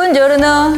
부온조르노.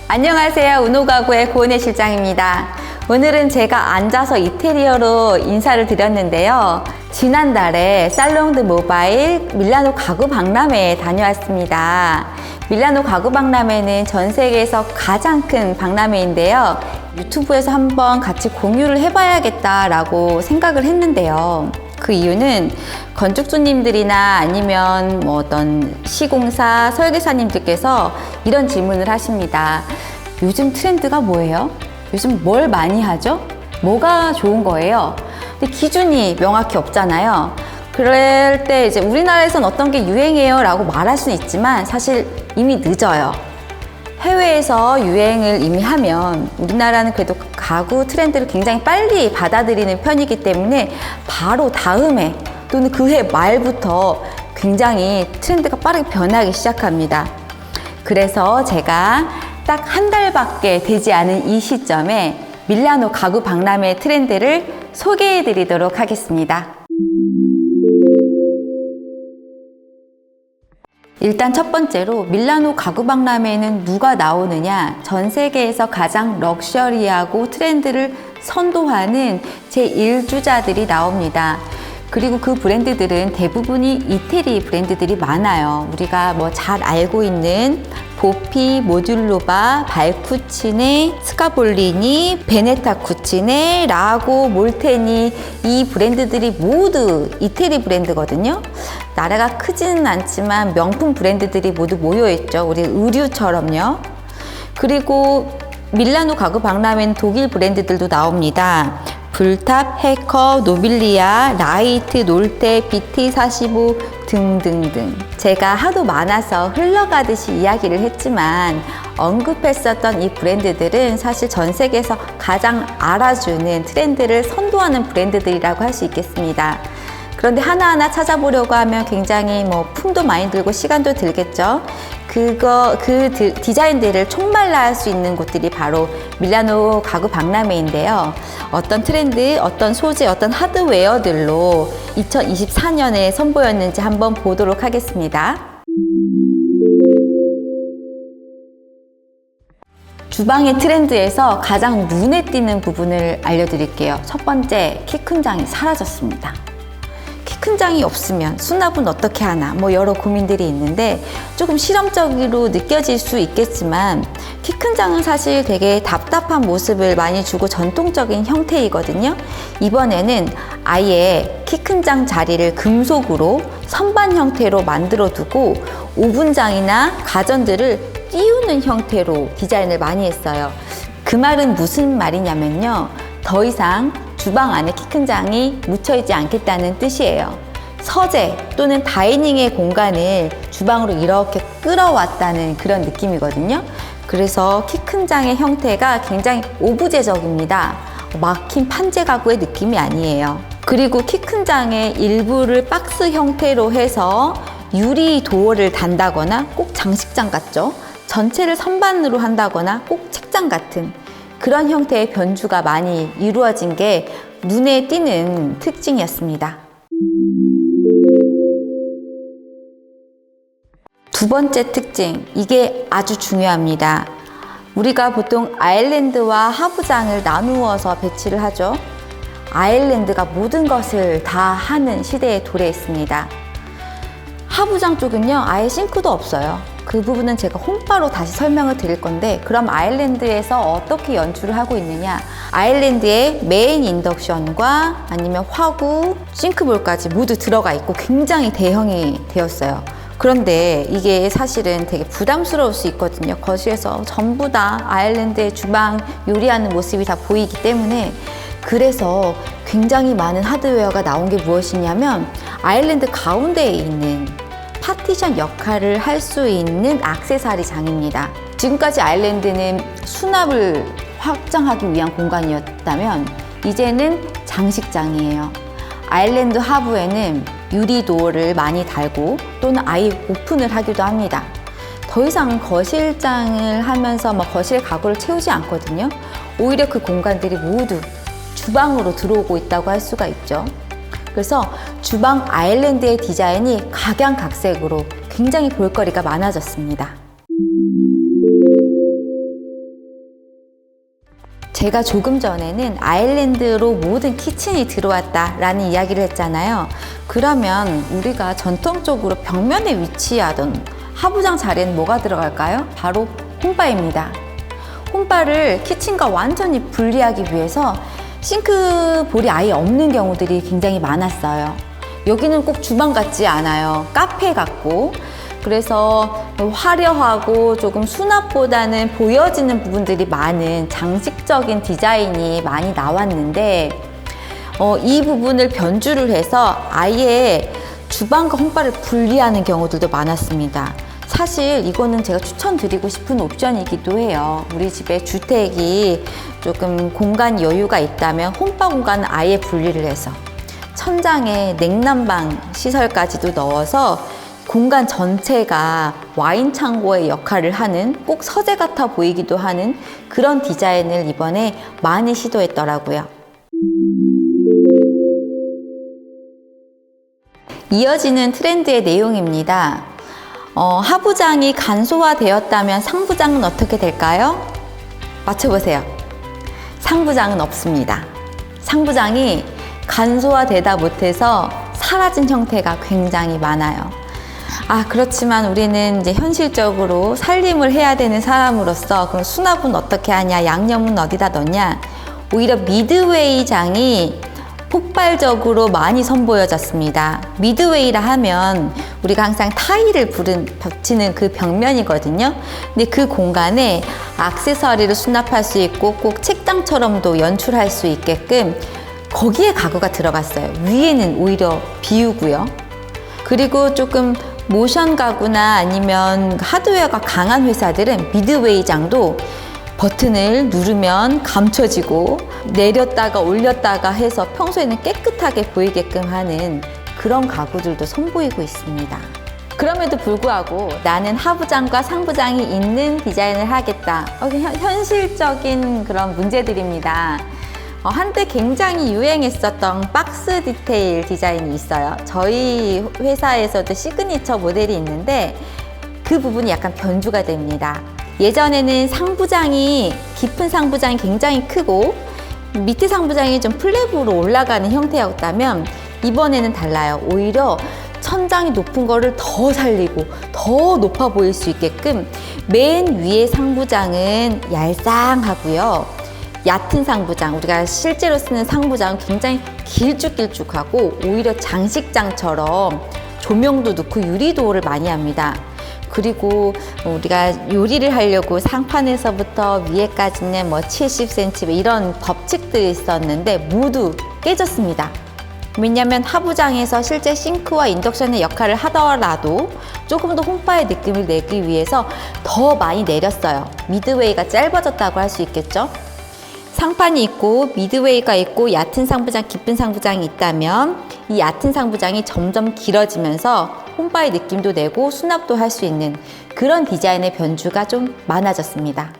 안녕하세요. 우노가구의 고은혜 실장입니다. 오늘은 제가 앉아서 인테리어로 인사를 드렸는데요. 지난달에 살롱드 모바일 밀라노 가구 박람회에 다녀왔습니다. 밀라노 가구 박람회는 전 세계에서 가장 큰 박람회인데요. 유튜브에서 한번 같이 공유를 해봐야겠다라고 생각을 했는데요. 그 이유는 건축주님들이나 아니면 어떤 시공사, 설계사님들께서 이런 질문을 하십니다. 요즘 트렌드가 뭐예요? 요즘 뭘 많이 하죠? 뭐가 좋은 거예요? 근데 기준이 명확히 없잖아요. 그럴 때 이제 우리나라에선 어떤 게 유행해요 라고 말할 수는 있지만 사실 이미 늦어요. 해외에서 유행을 이미 하면 우리나라는 그래도 가구 트렌드를 굉장히 빨리 받아들이는 편이기 때문에 바로 다음해 또는 그 해 말부터 굉장히 트렌드가 빠르게 변하기 시작합니다. 그래서 제가 딱 한 달밖에 되지 않은 이 시점에 밀라노 가구 박람회 트렌드를 소개해 드리도록 하겠습니다. 일단 첫 번째로 밀라노 가구 박람회에는 누가 나오느냐? 전 세계에서 가장 럭셔리하고 트렌드를 선도하는 제1주자들이 나옵니다. 그리고 그 브랜드들은 대부분이 이태리 브랜드들이 많아요. 우리가 잘 알고 있는 보피, 모듈로바, 발쿠치네, 스카볼리니, 베네타 쿠치네, 라고, 몰테니, 이 브랜드들이 모두 이태리 브랜드거든요. 나라가 크지는 않지만 명품 브랜드들이 모두 모여있죠. 우리 의류처럼요. 그리고 밀라노 가구 박람회는 독일 브랜드들도 나옵니다. 불탑, 해커, 노빌리아, 라이트, 놀테, BT45 등등등. 제가 하도 많아서 흘러가듯이 이야기를 했지만 언급했었던 이 브랜드들은 사실 전 세계에서 가장 알아주는 트렌드를 선도하는 브랜드들이라고 할 수 있겠습니다. 그런데 하나하나 찾아보려고 하면 굉장히 품도 많이 들고 시간도 들겠죠. 그 디자인들을 총말라 할 수 있는 곳들이 바로 밀라노 가구 박람회인데요. 어떤 트렌드, 어떤 소재, 어떤 하드웨어들로 2024년에 선보였는지 한번 보도록 하겠습니다. 주방의 트렌드에서 가장 눈에 띄는 부분을 알려드릴게요. 첫 번째, 키 큰 장이 사라졌습니다. 큰 장이 없으면 수납은 어떻게 하나 여러 고민들이 있는데 조금 실험적으로 느껴질 수 있겠지만 키 큰 장은 사실 되게 답답한 모습을 많이 주고 전통적인 형태이거든요. 이번에는 아예 키 큰 장 자리를 금속으로 선반 형태로 만들어 두고 오븐장이나 가전들을 띄우는 형태로 디자인을 많이 했어요. 그 말은 무슨 말이냐면요, 더 이상 주방 안에 키 큰 장이 묻혀있지 않겠다는 뜻이에요. 서재 또는 다이닝의 공간을 주방으로 이렇게 끌어왔다는 그런 느낌이거든요. 그래서 키 큰 장의 형태가 굉장히 오브제적입니다. 막힌 판재 가구의 느낌이 아니에요. 그리고 키 큰 장의 일부를 박스 형태로 해서 유리 도어를 단다거나 꼭 장식장 같죠? 전체를 선반으로 한다거나 꼭 책장 같은 그런 형태의 변주가 많이 이루어진 게 눈에 띄는 특징이었습니다. 두 번째 특징, 이게 아주 중요합니다. 우리가 보통 아일랜드와 하부장을 나누어서 배치를 하죠. 아일랜드가 모든 것을 다 하는 시대에 도래했습니다. 하부장 쪽은요, 아예 싱크도 없어요. 그 부분은 제가 홈바로 다시 설명을 드릴 건데, 그럼 아일랜드에서 어떻게 연출을 하고 있느냐? 아일랜드에 메인 인덕션과 아니면 화구, 싱크볼까지 모두 들어가 있고 굉장히 대형이 되었어요. 그런데 이게 사실은 되게 부담스러울 수 있거든요. 거실에서 전부 다 아일랜드의 주방 요리하는 모습이 다 보이기 때문에. 그래서 굉장히 많은 하드웨어가 나온 게 무엇이냐면 아일랜드 가운데에 있는 파티션 역할을 할 수 있는 액세서리 장입니다. 지금까지 아일랜드는 수납을 확장하기 위한 공간이었다면 이제는 장식장이에요. 아일랜드 하부에는 유리 도어를 많이 달고 또는 아예 오픈을 하기도 합니다. 더 이상 거실장을 하면서 거실 가구를 채우지 않거든요. 오히려 그 공간들이 모두 주방으로 들어오고 있다고 할 수가 있죠. 그래서 주방 아일랜드의 디자인이 각양각색으로 굉장히 볼거리가 많아졌습니다. 제가 조금 전에는 아일랜드로 모든 키친이 들어왔다라는 이야기를 했잖아요. 그러면 우리가 전통적으로 벽면에 위치하던 하부장 자리에는 뭐가 들어갈까요? 바로 홈바입니다. 홈바를 키친과 완전히 분리하기 위해서 싱크볼이 아예 없는 경우들이 굉장히 많았어요. 여기는 꼭 주방 같지 않아요. 카페 같고. 그래서 화려하고 조금 수납보다는 보여지는 부분들이 많은 장식적인 디자인이 많이 나왔는데 이 부분을 변주를 해서 아예 주방과 홈바를 분리하는 경우들도 많았습니다. 사실 이거는 제가 추천드리고 싶은 옵션이기도 해요. 우리 집에 주택이 조금 공간 여유가 있다면 홈바 공간은 아예 분리를 해서 천장에 냉난방 시설까지도 넣어서 공간 전체가 와인 창고의 역할을 하는 꼭 서재 같아 보이기도 하는 그런 디자인을 이번에 많이 시도했더라고요. 이어지는 트렌드의 내용입니다. 하부장이 간소화되었다면 상부장은 어떻게 될까요? 맞춰보세요. 상부장은 없습니다. 상부장이 간소화되다 못해서 사라진 형태가 굉장히 많아요. 그렇지만 우리는 이제 현실적으로 살림을 해야 되는 사람으로서 그럼 수납은 어떻게 하냐, 양념은 어디다 넣냐, 오히려 미드웨이 장이 폭발적으로 많이 선보여졌습니다. 미드웨이라 하면 우리가 항상 타일을 붙이는 그 벽면이거든요. 근데 그 공간에 액세서리를 수납할 수 있고 꼭 책장처럼도 연출할 수 있게끔 거기에 가구가 들어갔어요. 위에는 오히려 비우고요. 그리고 조금 모션 가구나 아니면 하드웨어가 강한 회사들은 미드웨이 장도 버튼을 누르면 감춰지고 내렸다가 올렸다가 해서 평소에는 깨끗하게 보이게끔 하는 그런 가구들도 선보이고 있습니다. 그럼에도 불구하고 나는 하부장과 상부장이 있는 디자인을 하겠다. 현실적인 그런 문제들입니다. 한때 굉장히 유행했었던 박스 디테일 디자인이 있어요. 저희 회사에서도 시그니처 모델이 있는데 그 부분이 약간 변주가 됩니다. 예전에는 상부장이 깊은 상부장이 굉장히 크고 밑에 상부장이 좀 플랩으로 올라가는 형태였다면 이번에는 달라요. 오히려 천장이 높은 거를 더 살리고 더 높아 보일 수 있게끔 맨 위에 상부장은 얄쌍하고요. 얕은 상부장, 우리가 실제로 쓰는 상부장은 굉장히 길쭉길쭉하고 오히려 장식장처럼 조명도 넣고 유리도어를 많이 합니다. 그리고 우리가 요리를 하려고 상판에서부터 위에까지는 70cm 이런 법칙들이 있었는데 모두 깨졌습니다. 왜냐하면 하부장에서 실제 싱크와 인덕션의 역할을 하더라도 조금 더 홈바의 느낌을 내기 위해서 더 많이 내렸어요. 미드웨이가 짧아졌다고 할 수 있겠죠. 상판이 있고 미드웨이가 있고 얕은 상부장, 깊은 상부장이 있다면 이 얕은 상부장이 점점 길어지면서 홈바의 느낌도 내고 수납도 할 수 있는 그런 디자인의 변주가 좀 많아졌습니다.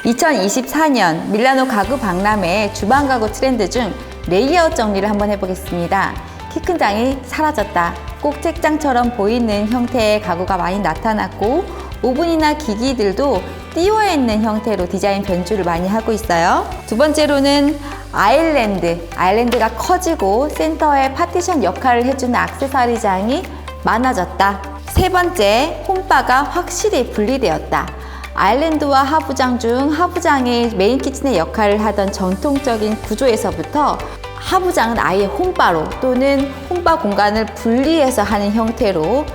2024년 밀라노 가구 박람회 주방 가구 트렌드 중 레이아웃 정리를 한번 해보겠습니다. 키 큰 장이 사라졌다. 꼭 책장처럼 보이는 형태의 가구가 많이 나타났고 오븐이나 기기들도 띄워 있는 형태로 디자인 변주를 많이 하고 있어요. 두 번째로는 아일랜드가 커지고 센터에 파티션 역할을 해주는 액세서리장이 많아졌다. 세 번째, 홈바가 확실히 분리되었다. 아일랜드와 하부장 중 하부장이 메인 키친의 역할을 하던 전통적인 구조에서부터 하부장은 아예 홈바로 또는 홈바 공간을 분리해서 하는 형태로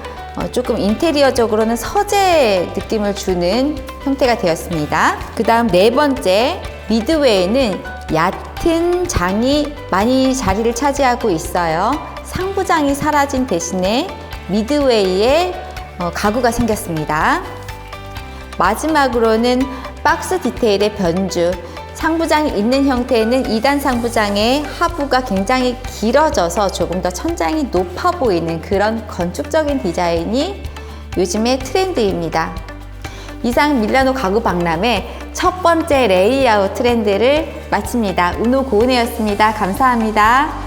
조금 인테리어적으로는 서재 느낌을 주는 형태가 되었습니다. 그 다음 네 번째, 미드웨이는 얕은 장이 많이 자리를 차지하고 있어요. 상부장이 사라진 대신에 미드웨이에 가구가 생겼습니다. 마지막으로는 박스 디테일의 변주. 상부장이 있는 형태에는 2단 상부장의 하부가 굉장히 길어져서 조금 더 천장이 높아 보이는 그런 건축적인 디자인이 요즘의 트렌드입니다. 이상 밀라노 가구 박람회 첫 번째 레이아웃 트렌드를 마칩니다. 은호 고은혜였습니다. 감사합니다.